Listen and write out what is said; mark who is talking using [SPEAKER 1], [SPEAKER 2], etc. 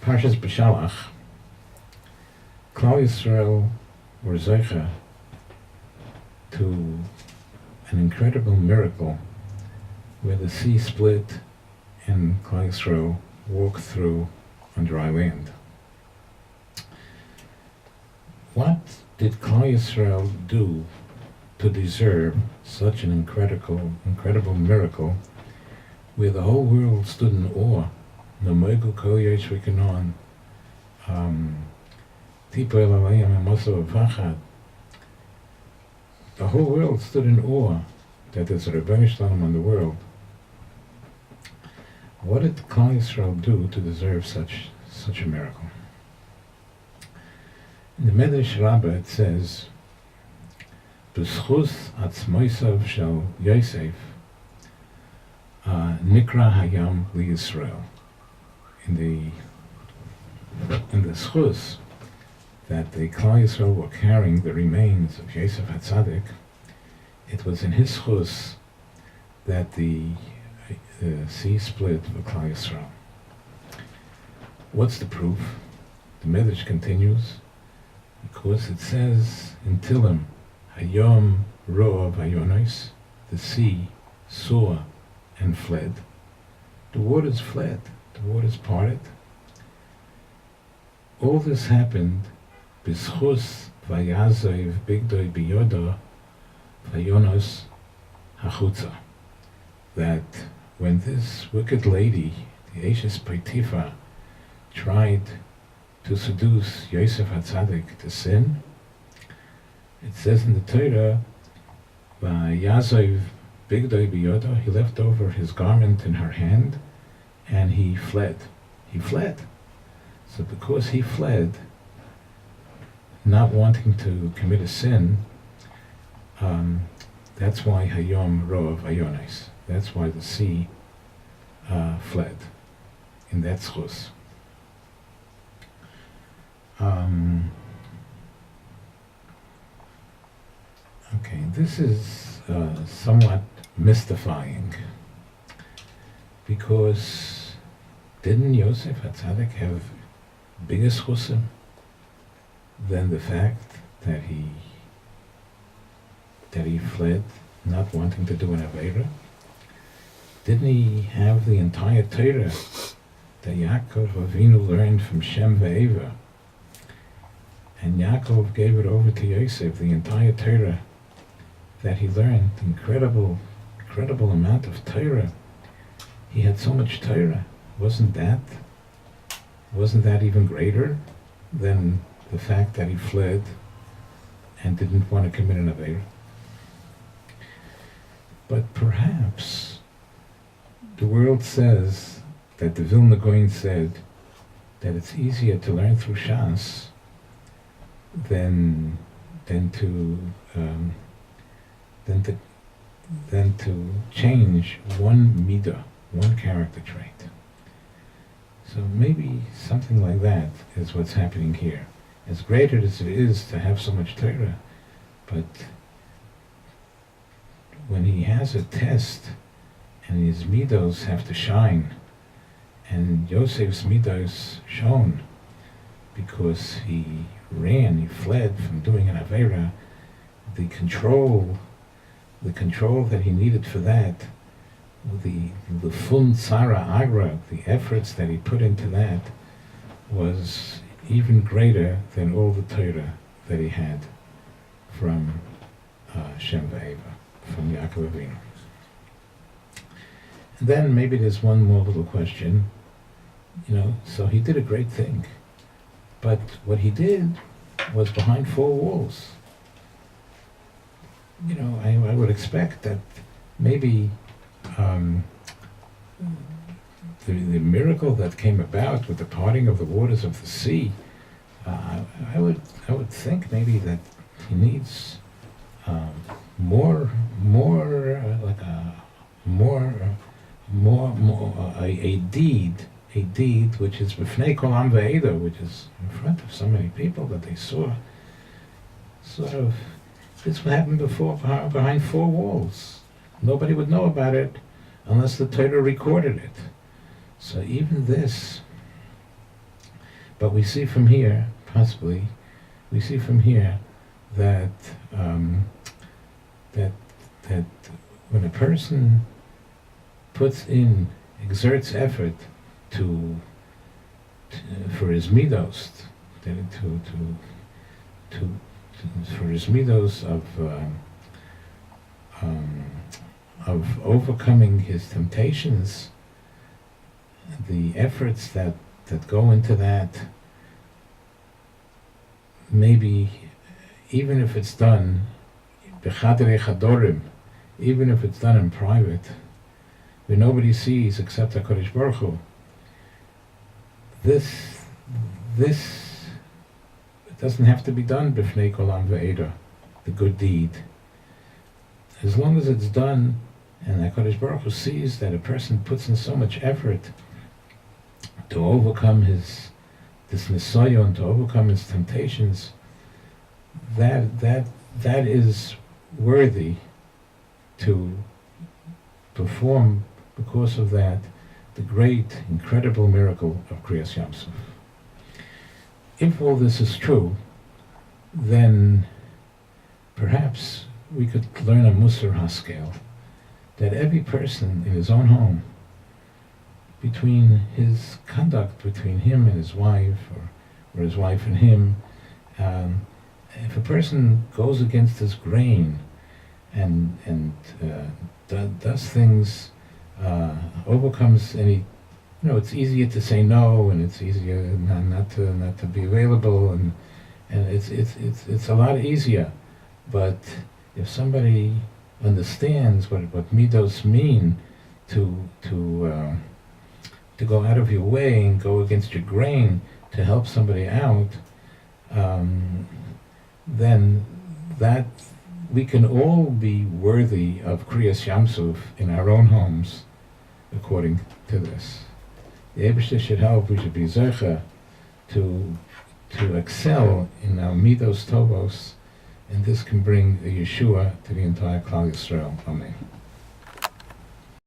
[SPEAKER 1] Parshas Beshalach, Klal Yisroel were zeicha to an incredible miracle where the sea split and Klal Yisroel walked through on dry land. What did Klal Yisroel do to deserve such an incredible miracle where the whole world stood in awe? The whole world stood in awe that there's a Rebbeinu Shalom on the world. What did Klal Yisroel do to deserve such a miracle? In the Medrash Rabbah it says, "B'schus atzmoisav shel Yosef nikra hayam liYisrael." In the schus that the Klal Yisroel were carrying the remains of Yosef HaTzadik, it was in his schus that the sea split for Klal Yisroel. What's the proof? The Medrash continues, because it says in Tilim, Hayom Ro'av Hayonos, the sea saw and fled. The waters fled. The waters parted. All this happened b'schus vayazev bigdoi biyodo vayonos hachutza. That when this wicked lady, the Eshes Potiphar, tried to seduce Yosef HaTzadik to sin, it says in the Torah, vayazev bigdoi biyodo, he left over his garment in her hand, and he fled. He fled. So because he fled, not wanting to commit a sin, that's why Hayom Ro'av Hayonos. That's why the sea fled. In that schus. Okay, this is somewhat mystifying, because didn't Yosef HaTzadik have bigger schusim than the fact that he fled, not wanting to do an Aveira? Didn't he have the entire Torah that Yaakov Avinu learned from Shem Ve'eva? And Yaakov gave it over to Yosef, the entire Torah that he learned, incredible amount of Torah. He had so much Torah. Wasn't that even greater than the fact that he fled and didn't want to commit an Aveira? But perhaps the world says that the Vilna Gaon said that it's easier to learn through Shas than to change one midah, one character trait. So maybe something like that is what's happening here. As great as it is to have so much Torah, but when he has a test and his midos have to shine, and Yosef's midos shone because he fled from doing an Aveira, the control that he needed for that, the fun tzara agra, the efforts that he put into that, was even greater than all the Torah that he had from Shem Ve'eva, from Yaakov Avinu. And then maybe there's one more little question. So he did a great thing, but what he did was behind four walls. I would expect that maybe the miracle that came about with the parting of the waters of the sea, I would think maybe that he needs a deed which is b'fnei kol am ve'eda, which is in front of so many people that they saw. Sort of, this would happen behind four walls. Nobody would know about it unless the Torah recorded it. So even this But we see from here, possibly, we see from here that that when a person exerts effort for his midos, for his midos of overcoming his temptations, the efforts that go into that, maybe even if it's done b'chadrei chadorim, even if it's done in private, where nobody sees except HaKadosh Baruch Hu, this it doesn't have to be done b'fnei kolam ve'eda, the good deed. As long as it's done, and HaKadosh Baruch Hu sees that a person puts in so much effort to overcome this nisayon, to overcome his temptations, that is worthy to perform, because of that, the great, incredible miracle of Kriyas Yamsuf. If all this is true, then perhaps we could learn a Musar Haskel, that every person in his own home, between his conduct between him and his wife, or his wife and him, if a person goes against his grain and does things, overcomes any, it's easier to say no, and it's easier not to be available, and it's a lot easier. But if somebody understands what midos mean, to go out of your way and go against your grain to help somebody out, then that we can all be worthy of Kriyas Yamsuf in our own homes, according to this. The Eibishter should help. We should be zecha to excel in our midos tovos, and this can bring a Yeshua to the entire Klal Yisroel. Amen.